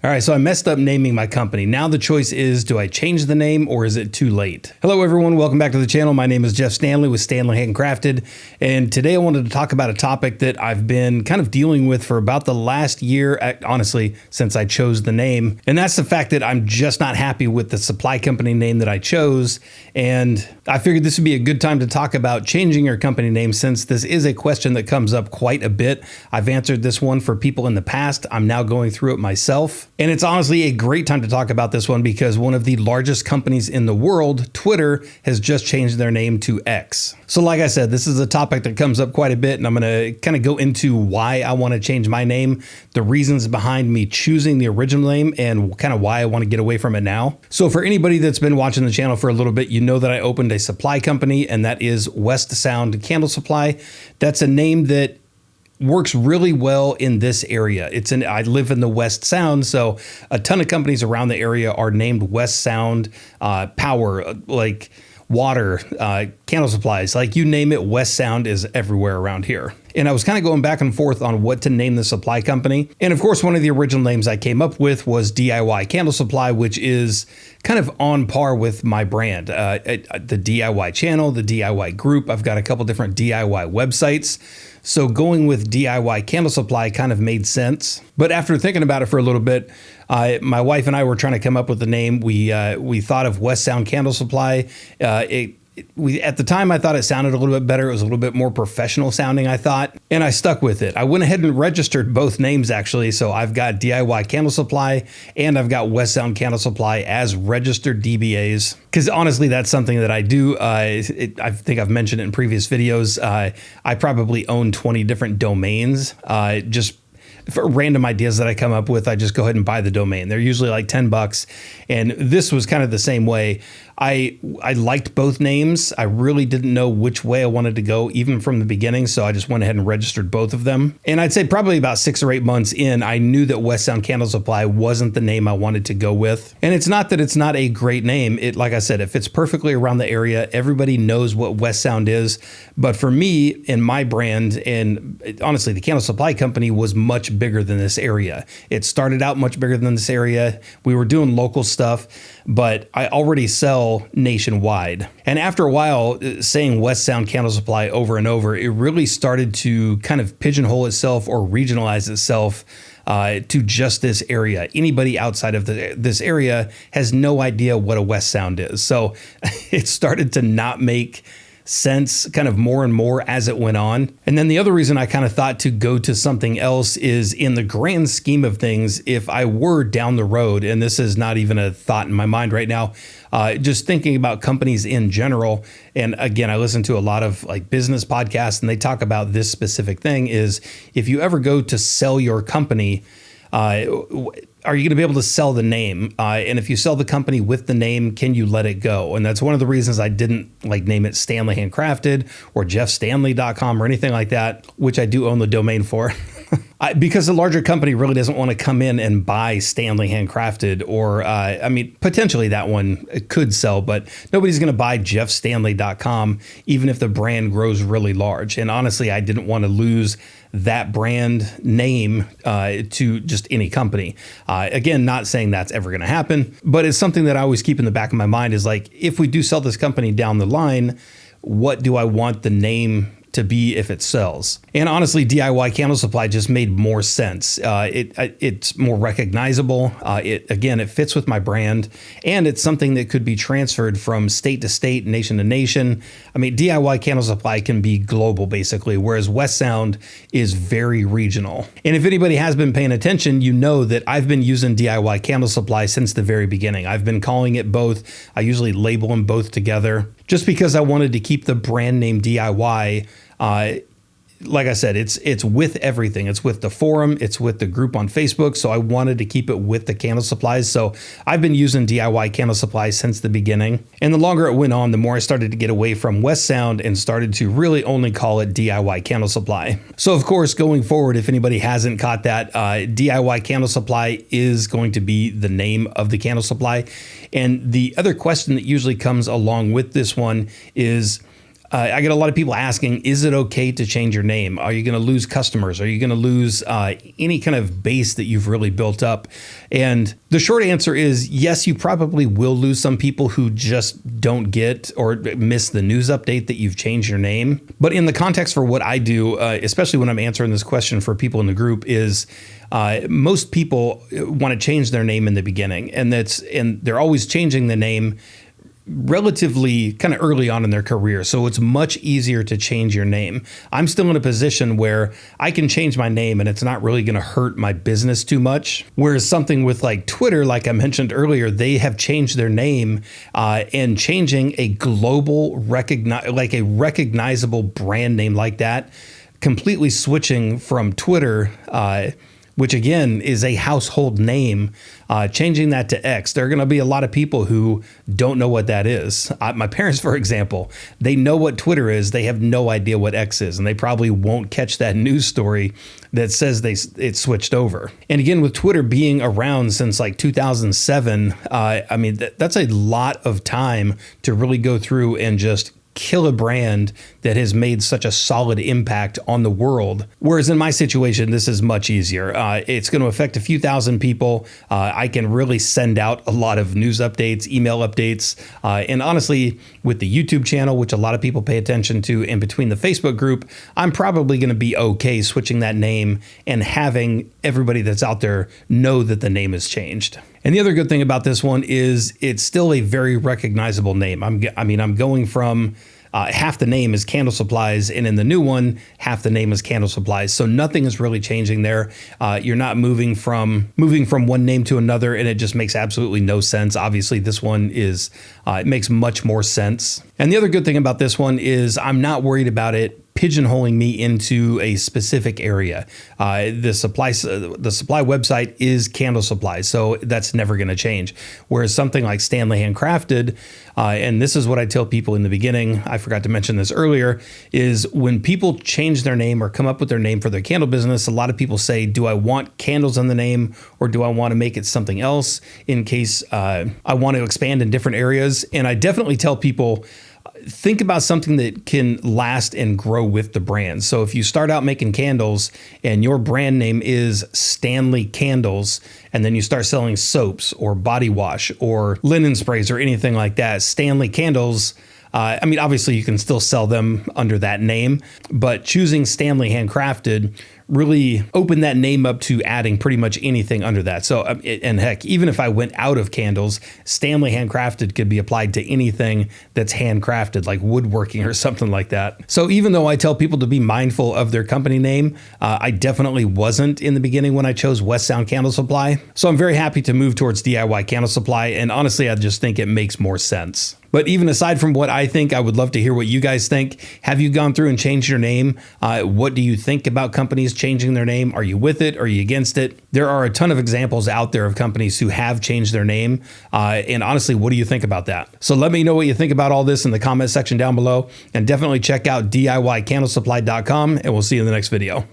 All right, so I messed up naming my company. Now the choice is, do I change the name or is it too late? Hello everyone, welcome back to the channel. My name is Jeff Standley with Standley Handcrafted, and today I wanted to talk about a topic that I've been kind of dealing with for about the last year, honestly, since I chose the name. And that's the fact that I'm just not happy with the supply company name that I chose. And I figured this would be a good time to talk about changing your company name, since this is a question that comes up quite a bit. I've answered this one for people in the past. I'm now going through it myself. And it's honestly a great time to talk about this one because one of the largest companies in the world, Twitter, has just changed their name to X. So like I said, this is a topic that comes up quite a bit, and I'm going to kind of go into why I want to change my name, the reasons behind me choosing the original name, and kind of why I want to get away from it now. So for anybody that's been watching the channel for a little bit, you know that I opened a supply company, and that is West Sound Candle Supply. That's a name that works really well in this area. I live in the West Sound, so a ton of companies around the area are named West Sound, power, like water, candle supplies, like you name it, West Sound is everywhere around here. And I was kind of going back and forth on what to name the supply company. And of course, one of the original names I came up with was DIY Candle Supply, which is kind of on par with my brand. The DIY channel, the DIY group, I've got a couple different DIY websites. So going with DIY Candle Supply kind of made sense. But after thinking about it for a little bit, my wife and I were trying to come up with a name. We thought of West Sound Candle Supply. At the time, I thought it sounded a little bit better. It was a little bit more professional sounding, I thought, and I stuck with it. I went ahead and registered both names, actually. So I've got DIY Candle Supply and I've got West Sound Candle Supply as registered DBAs. Because honestly, that's something that I do. I think I've mentioned it in previous videos. I probably own 20 different domains, just for random ideas that I come up with. I just go ahead and buy the domain. They're usually like $10. And this was kind of the same way. I liked both names. I really didn't know which way I wanted to go, even from the beginning. So I just went ahead and registered both of them. And I'd say probably about 6 or 8 months in, I knew that West Sound Candle Supply wasn't the name I wanted to go with. And it's not that it's not a great name. Like I said, it fits perfectly around the area. Everybody knows what West Sound is. But for me and my brand, and honestly, the Candle Supply Company was much bigger than this area. It started out much bigger than this area. We were doing local stuff, but I already sell nationwide. And after a while, saying West Sound Candle Supply over and over, it really started to kind of pigeonhole itself or regionalize itself to just this area. Anybody outside of this area has no idea what a West Sound is. So it started to not make sense kind of more and more as it went on. And then the other reason I kind of thought to go to something else is, in the grand scheme of things, if I were down the road, and this is not even a thought in my mind right now, just thinking about companies in general. And again, I listen to a lot of like business podcasts, and they talk about this specific thing is, if you ever go to sell your company, are you going to be able to sell the name? And if you sell the company with the name, can you let it go? And that's one of the reasons I didn't like name it Standley Handcrafted or jeffstanley.com or anything like that, which I do own the domain for. Because the larger company really doesn't want to come in and buy Standley Handcrafted, or I mean, potentially that one could sell, but nobody's going to buy jeffstanley.com, even if the brand grows really large. And honestly, I didn't want to lose that brand name to just any company. Again, not saying that's ever going to happen, but it's something that I always keep in the back of my mind is like, if we do sell this company down the line, what do I want the name to be if it sells? And honestly, DIY Candle Supply just made more sense. It's more recognizable. It fits with my brand, and it's something that could be transferred from state to state, nation to nation. I mean, DIY Candle Supply can be global basically, whereas West Sound is very regional. And if anybody has been paying attention, you know that I've been using DIY Candle Supply since the very beginning. I've been calling it both. I usually label them both together just because I wanted to keep the brand name DIY. Like I said, it's with everything. It's with the forum. It's with the group on Facebook. So I wanted to keep it with the candle supplies. So I've been using DIY Candle Supplies since the beginning. And the longer it went on, the more I started to get away from West Sound and started to really only call it DIY Candle Supply. So of course, going forward, if anybody hasn't caught that, DIY Candle Supply is going to be the name of the candle supply. And the other question that usually comes along with this one is, I get a lot of people asking, is it okay to change your name? Are you going to lose customers? Are you going to lose any kind of base that you've really built up? And the short answer is yes, you probably will lose some people who just don't get or miss the news update that you've changed your name. But in the context for what I do, especially when I'm answering this question for people in the group, is most people want to change their name in the beginning, and they're always changing the name relatively kind of early on in their career. So it's much easier to change your name. I'm still in a position where I can change my name and it's not really going to hurt my business too much. Whereas something with like Twitter, like I mentioned earlier, they have changed their name and changing a global recognizable brand name like that, completely switching from Twitter, which again is a household name, changing that to X. There are going to be a lot of people who don't know what that is. My parents, for example, they know what Twitter is. They have no idea what X is, and they probably won't catch that news story that says it switched over. And again, with Twitter being around since like 2007, I mean, that's a lot of time to really go through and just kill a brand that has made such a solid impact on the world. Whereas in my situation, this is much easier. It's going to affect a few thousand people. I can really send out a lot of news updates, email updates. And honestly, with the YouTube channel, which a lot of people pay attention to, in between the Facebook group, I'm probably going to be okay switching that name and having everybody that's out there know that the name has changed. And the other good thing about this one is it's still a very recognizable name. I'm going from half the name is Candle Supplies, and in the new one, half the name is Candle Supplies. So nothing is really changing there. You're not moving from one name to another, and it just makes absolutely no sense. Obviously, this one is it makes much more sense. And the other good thing about this one is I'm not worried about it pigeonholing me into a specific area. The supply website is Candle Supplies, so that's never going to change. Whereas something like Standley Handcrafted, and this is what I tell people in the beginning, I forgot to mention this earlier, is when people change their name or come up with their name for their candle business, a lot of people say, do I want candles on the name, or do I want to make it something else in case I want to expand in different areas? And I definitely tell people, think about something that can last and grow with the brand. So if you start out making candles and your brand name is Standley Candles, and then you start selling soaps or body wash or linen sprays or anything like that, Standley Candles, I mean, obviously you can still sell them under that name, but choosing Standley Handcrafted really opened that name up to adding pretty much anything under that. So, and heck, even if I went out of candles, Standley Handcrafted could be applied to anything that's handcrafted, like woodworking or something like that. So even though I tell people to be mindful of their company name, I definitely wasn't in the beginning when I chose West Sound Candle Supply. So I'm very happy to move towards DIY Candle Supply. And honestly, I just think it makes more sense. But even aside from what I think, I would love to hear what you guys think. Have you gone through and changed your name? What do you think about companies changing their name? Are you with it? Are you against it? There are a ton of examples out there of companies who have changed their name. And honestly, what do you think about that? So let me know what you think about all this in the comment section down below. And definitely check out DIYcandlesupply.com, and we'll see you in the next video.